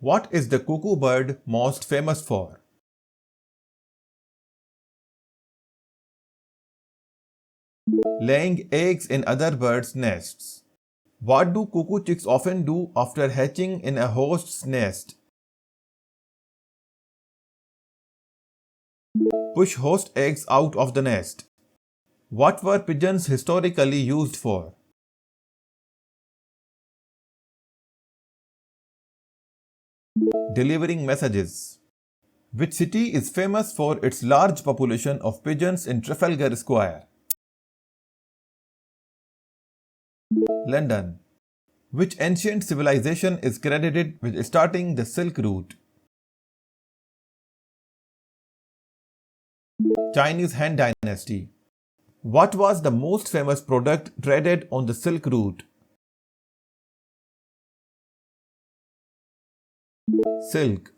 What is the cuckoo bird most famous for? Laying eggs in other birds' nests. What do cuckoo chicks often do after hatching in a host's nest? Push host eggs out of the nest. What were pigeons historically used for? Delivering messages. Which city is famous for its large population of pigeons in Trafalgar Square? London. Which ancient civilization is credited with starting the Silk Route? Chinese Han Dynasty. What was the most famous product traded on the Silk Route? Silk.